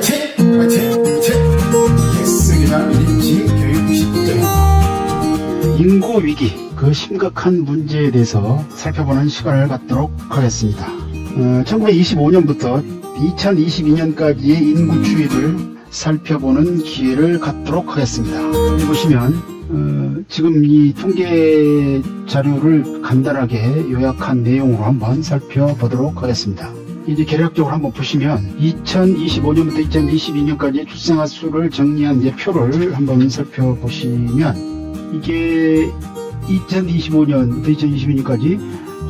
화이팅! 화이팅! 화이팅! 예스기나 민지 교육식입니다. 인구 위기, 그 심각한 문제에 대해서 살펴보는 시간을 갖도록 하겠습니다. 1925년부터 2022년까지의 인구 추이를 살펴보는 기회를 갖도록 하겠습니다. 여기 보시면 지금 이 통계 자료를 간단하게 요약한 내용으로 한번 살펴보도록 하겠습니다. 이제 개략적으로 한번 보시면 2025년부터 2022년까지 출생아 수를 정리한 이제 표를 한번 살펴보시면 이게 2025년부터 2022년까지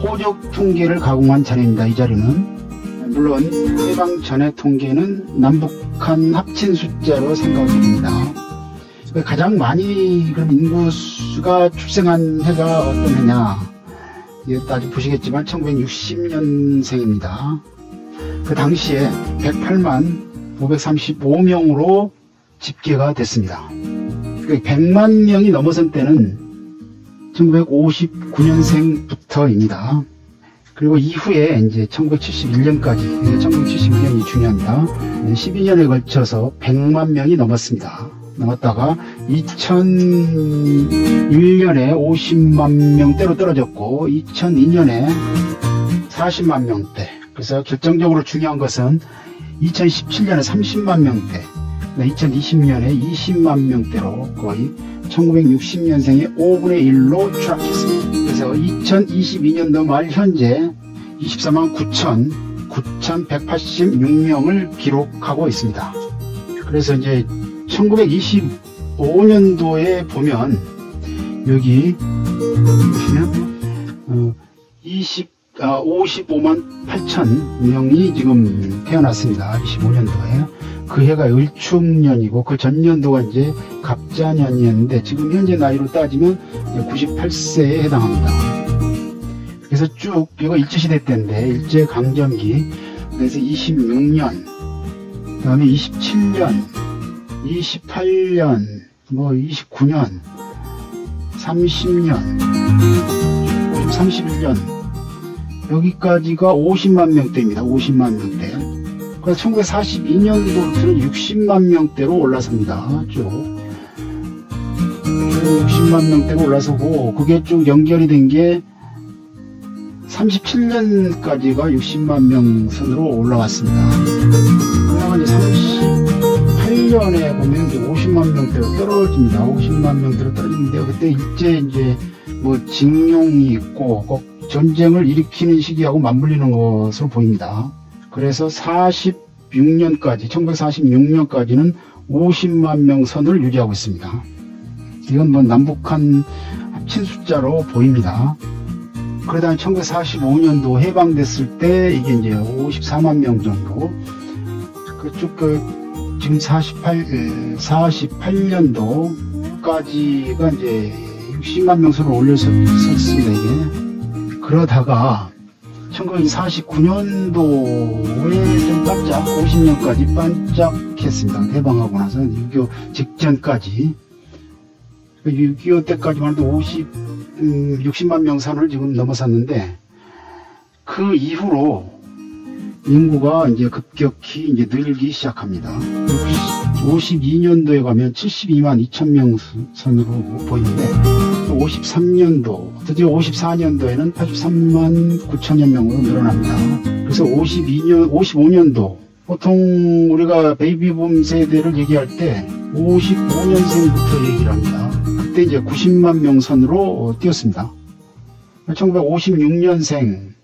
호적 통계를 가공한 자료입니다. 이 자료는 물론 해방 전의 통계는 남북한 합친 숫자로 생각이 됩니다. 가장 많이 그럼 인구수가 출생한 해가 어떤 해냐, 이거 따져 보시겠지만 1960년생입니다. 그 당시에 108만 535명으로 집계가 됐습니다. 100만 명이 넘어선 때는 1959년생부터입니다. 그리고 이후에 이제 1971년까지, 1971년이 중요합니다. 12년에 걸쳐서 100만 명이 넘었습니다. 넘었다가 2001년에 50만 명대로 떨어졌고 2002년에 40만 명대. 그래서 결정적으로 중요한 것은 2017년에 30만 명대, 2020년에 20만 명대로 거의 1960년생의 5분의 1로 추락했습니다. 그래서 2022년도 말 현재 24만 9,186명을 기록하고 있습니다. 그래서 이제 1925년도에 보면 여기 보시면 55만 8천 명이 지금 태어났습니다. 25년도에. 그 해가 을축년이고 그 전년도가 이제 갑자년이었는데 지금 현재 나이로 따지면 98세에 해당합니다. 그래서 쭉 이거 일제시대 때인데 일제강점기, 그래서 26년, 그 다음에 27년, 28년, 29년, 30년, 31년, 여기까지가 50만 명대입니다. 50만 명대. 그래서 1942년도부터는 60만 명대로 올라섭니다. 쭉 60만 명대로 올라서고, 그게 쭉 연결이 된 게 37년까지가 60만 명 선으로 올라갔습니다. 그러다가 이제 38년에 보면 이제 50만 명대로 떨어집니다. 50만 명대로 떨어지는데요. 그때 일제 이제 징용이 있고 전쟁을 일으키는 시기하고 맞물리는 것으로 보입니다. 그래서 46년까지, 1946년까지는 50만 명 선을 유지하고 있습니다. 이건 남북한 합친 숫자로 보입니다. 그러다 1945년도 해방됐을 때 이게 이제 54만 명 정도, 지금 48년도까지가 이제 60만 명 선을 올려섰습니다, 이게. 그러다가 1949년도에 좀 반짝, 50년까지 반짝했습니다. 해방하고 나서 6.25 직전까지. 6.25 때까지만 해도 60만 명 선을 지금 넘어섰는데, 그 이후로 인구가 이제 급격히 이제 늘기 시작합니다. 52년도에 가면 72만 2천 명 선으로 보이는데, 53년도, 드디어 54년도에는 83만 9천여 명으로 늘어납니다. 그래서 55년도, 보통 우리가 베이비붐 세대를 얘기할 때 55년생부터 얘기를 합니다. 그때 이제 90만 명 선으로 뛰었습니다. 1956년생,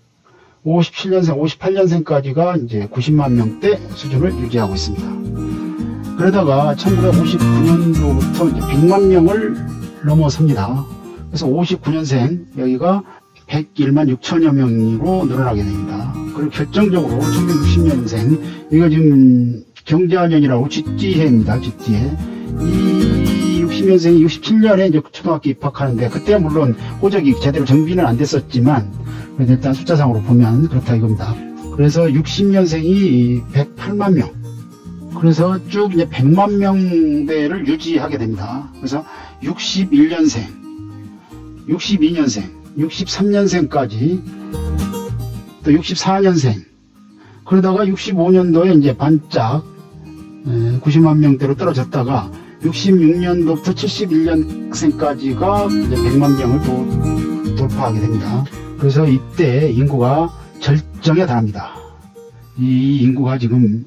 57년생, 58년생까지가 이제 90만 명대 수준을 유지하고 있습니다. 그러다가 1959년도부터 이제 100만 명을 넘어섭니다. 그래서 59년생, 여기가 101만 6천여 명으로 늘어나게 됩니다. 그리고 결정적으로 1960년생, 이거 지금 경자년이라고 GT해입니다. GT해. 이 60년생이 67년에 이제 초등학교 입학하는데, 그때 물론 호적이 제대로 정비는 안 됐었지만, 일단 숫자상으로 보면 그렇다 이겁니다. 그래서 60년생이 108만 명. 그래서 쭉 이제 100만 명대를 유지하게 됩니다. 그래서 61년생, 62년생, 63년생까지, 또 64년생, 그러다가 65년도에 이제 반짝 90만 명대로 떨어졌다가 66년도부터 71년생까지가 이제 100만 명을 돌파하게 됩니다. 그래서 이때 인구가 절정에 달합니다. 이 인구가 지금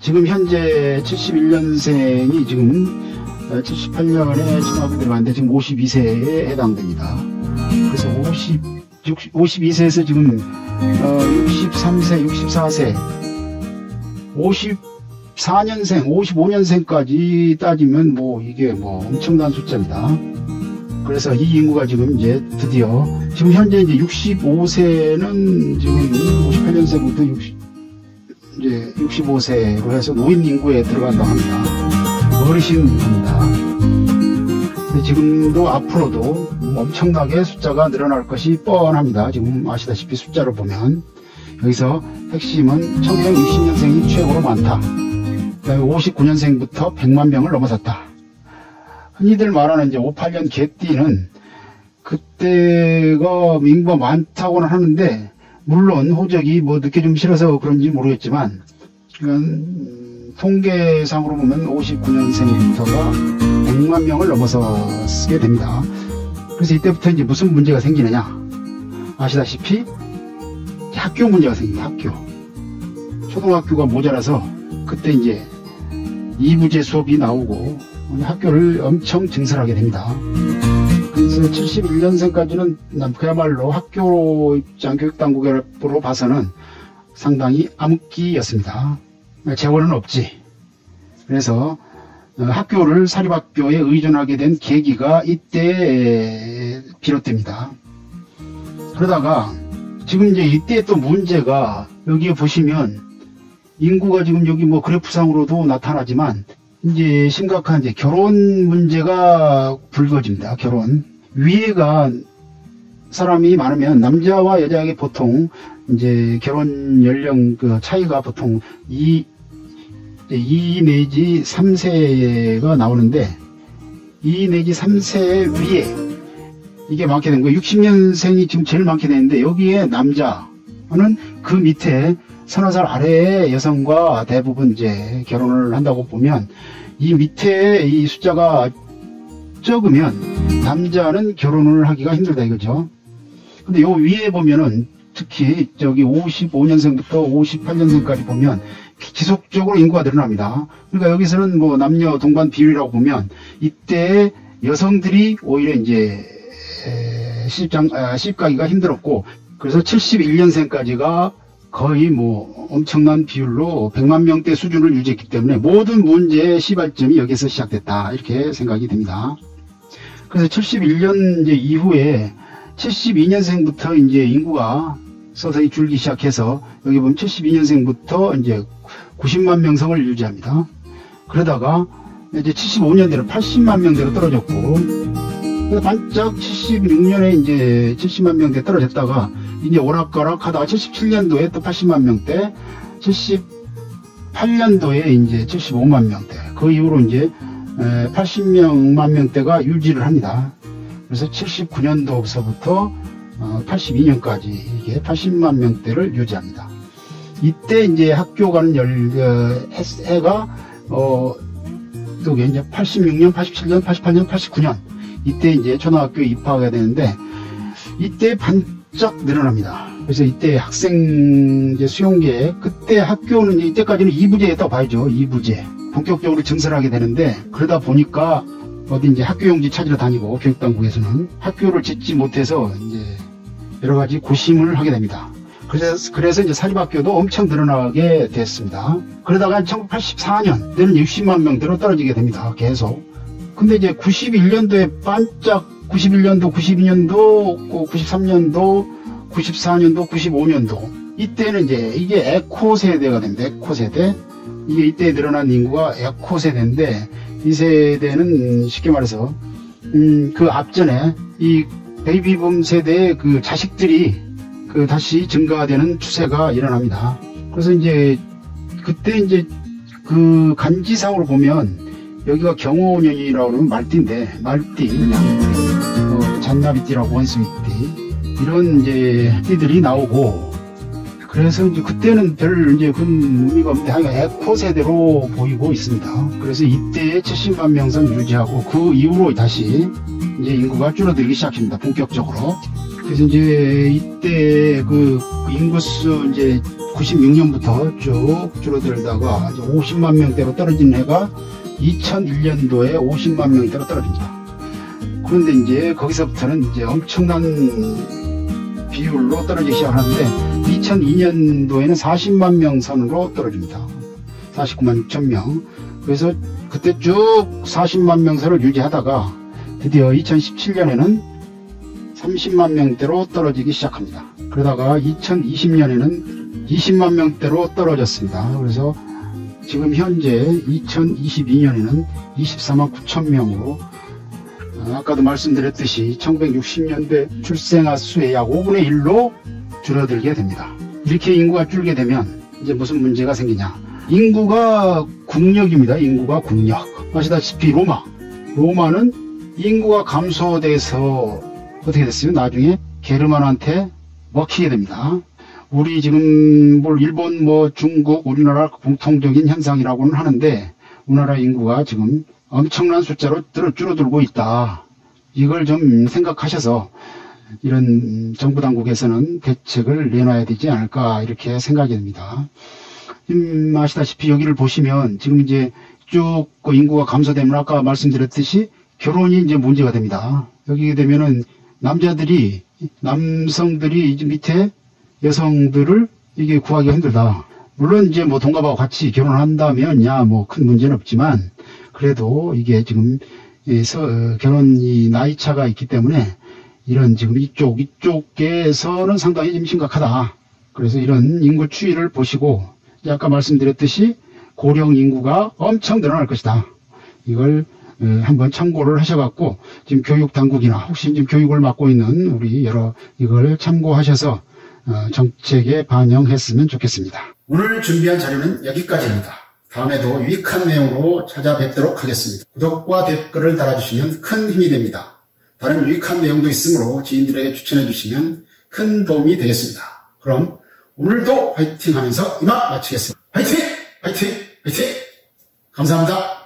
현재 71년생이 지금 78년에 중학교 들어갔는데 지금 52세에 해당됩니다. 그래서 52세에서 지금 63세, 64세, 54년생, 55년생까지 따지면 이게 엄청난 숫자입니다. 그래서 이 인구가 지금 이제 드디어 지금 현재 이제 65세는 지금 58년생부터 이제 65세로 해서 노인 인구에 들어간다고 합니다. 어르신입니다. 지금도 앞으로도 엄청나게 숫자가 늘어날 것이 뻔합니다. 지금 아시다시피 숫자로 보면 여기서 핵심은 1960년생이 최고로 많다. 59년생부터 100만 명을 넘어섰다. 흔히들 말하는 이제 58년 개띠는 그때가 인구가 많다고는 하는데 물론 호적이 늦게 좀 실어서 그런지 모르겠지만 통계상으로 보면 59년생부터가 100만 명을 넘어서게 됩니다. 그래서 이때부터 이제 무슨 문제가 생기느냐? 아시다시피 학교 문제가 생깁니다. 학교. 초등학교가 모자라서 그때 이제 2부제 수업이 나오고 학교를 엄청 증설하게 됩니다. 그래서 71년생까지는 그야말로 학교 입장 교육당국으로 봐서는 상당히 암흑기였습니다. 재원은 없지. 그래서 학교를 사립학교에 의존하게 된 계기가 이때 비롯됩니다. 그러다가 지금 이제 이때 또 문제가 여기에 보시면 인구가 지금 여기 그래프상으로도 나타나지만 이제 심각한 이제 결혼 문제가 불거집니다. 결혼. 위에가 사람이 많으면 남자와 여자에게 보통 이제 결혼 연령 차이가 보통 2 내지 3세가 나오는데 2 내지 3세 위에 이게 많게 된 거예요. 60년생이 지금 제일 많게 되는데 여기에 남자는 그 밑에 서너 살 아래의 여성과 대부분 이제 결혼을 한다고 보면 이 밑에 이 숫자가 적으면 남자는 결혼을 하기가 힘들다 이거죠. 근데 요 위에 보면은 특히 저기 55년생부터 58년생까지 보면 지속적으로 인구가 늘어납니다. 그러니까 여기서는 남녀 동반 비율이라고 보면 이때 여성들이 오히려 이제 시집가기가 힘들었고 그래서 71년생까지가 거의 엄청난 비율로 100만 명대 수준을 유지했기 때문에 모든 문제의 시발점이 여기서 시작됐다 이렇게 생각이 됩니다. 그래서 71년 이제 이후에 72년생부터 이제 인구가 서서히 줄기 시작해서 여기 보면 72년생부터 이제 90만 명성을 유지합니다. 그러다가 이제 75년대로 80만 명대로 떨어졌고 그래서 반짝 76년에 이제 70만 명대 떨어졌다가 이제 오락가락 하다가 77년도에 또 80만 명대, 78년도에 이제 75만 명대, 그 이후로 이제 80만 명대가 유지를 합니다. 그래서 79년도서부터 82년까지 이게 80만 명대를 유지합니다. 이때 이제 학교 가는 해가 또 이제 86년, 87년, 88년, 89년 이때 이제 초등학교에 입학하게 되는데 이때 반짝 늘어납니다. 그래서 이때 학생 이제 수용계 그때 학교는 이때까지는 2부제였다고 봐야죠. 2부제 본격적으로 증설하게 되는데 그러다 보니까 어디 이제 학교용지 찾으러 다니고 교육당국에서는 학교를 짓지 못해서 이제 여러 가지 고심을 하게 됩니다. 그래서 이제 사립학교도 엄청 늘어나게 됐습니다. 그러다가 1984년에는 60만 명대로 떨어지게 됩니다. 계속. 근데 이제 91년도에 반짝 91년도, 92년도, 93년도, 94년도, 95년도 이때는 이제 이게 에코 세대가 됩니다. 에코 세대. 이게 이때 늘어난 인구가 에코 세대인데 이 세대는 쉽게 말해서 그 앞전에 이 베이비붐 세대의 그 자식들이 다시 증가되는 추세가 일어납니다. 그래서 이제 그때 이제 그 간지상으로 보면 여기가 경호년이라고 그러면 말띠인데 말띠 그냥 잔나비띠라고 원숭이띠 이런 이제 띠들이 나오고 그래서 이제 그때는 별 이제 그런 의미가 없는데 하여간 에코 세대로 보이고 있습니다. 그래서 이때 70만 명선 유지하고 그 이후로 다시 이제 인구가 줄어들기 시작합니다. 본격적으로. 그래서 이제 이때 그 인구수 이제 96년부터 쭉 줄어들다가 이제 50만 명대로 떨어진 해가 2001년도에 50만 명대로 떨어집니다. 그런데 이제 거기서부터는 이제 엄청난 비율로 떨어지기 시작하는데 2002년도에는 40만 명 선으로 떨어집니다. 49만 6천 명. 그래서 그때 쭉 40만 명 선을 유지하다가 드디어 2017년에는 30만 명대로 떨어지기 시작합니다. 그러다가 2020년에는 20만 명대로 떨어졌습니다. 그래서 지금 현재 2022년에는 24만 9천 명으로 아까도 말씀드렸듯이 1960년대 출생아 수의 약 5분의 1로 줄어들게 됩니다. 이렇게 인구가 줄게 되면 이제 무슨 문제가 생기냐. 인구가 국력입니다. 인구가 국력. 아시다시피 로마는 인구가 감소돼서 어떻게 됐어요? 나중에 게르만한테 먹히게 됩니다. 우리 지금 일본 중국 우리나라 공통적인 현상이라고는 하는데 우리나라 인구가 지금 엄청난 숫자로 줄어들고 있다. 이걸 좀 생각하셔서 이런 정부 당국에서는 대책을 내놔야 되지 않을까 이렇게 생각이 됩니다. 아시다시피 여기를 보시면 지금 이제 쭉 그 인구가 감소되면 아까 말씀드렸듯이 결혼이 이제 문제가 됩니다. 여기 되면은 남성들이 이제 밑에 여성들을 이게 구하기가 힘들다. 물론 이제 동갑하고 같이 결혼한다면 큰 문제는 없지만 그래도 이게 지금 결혼이 나이 차가 있기 때문에 이런 지금 이쪽에서는 상당히 좀 심각하다. 그래서 이런 인구 추이를 보시고 아까 말씀드렸듯이 고령 인구가 엄청 늘어날 것이다. 이걸 한번 참고를 하셔갖고 지금 교육 당국이나 혹시 지금 교육을 맡고 있는 우리 이걸 참고하셔서 정책에 반영했으면 좋겠습니다. 오늘 준비한 자료는 여기까지입니다. 다음에도 유익한 내용으로 찾아뵙도록 하겠습니다. 구독과 댓글을 달아주시면 큰 힘이 됩니다. 다른 유익한 내용도 있으므로 지인들에게 추천해 주시면 큰 도움이 되겠습니다. 그럼 오늘도 화이팅 하면서 이만 마치겠습니다. 화이팅! 화이팅! 화이팅! 감사합니다.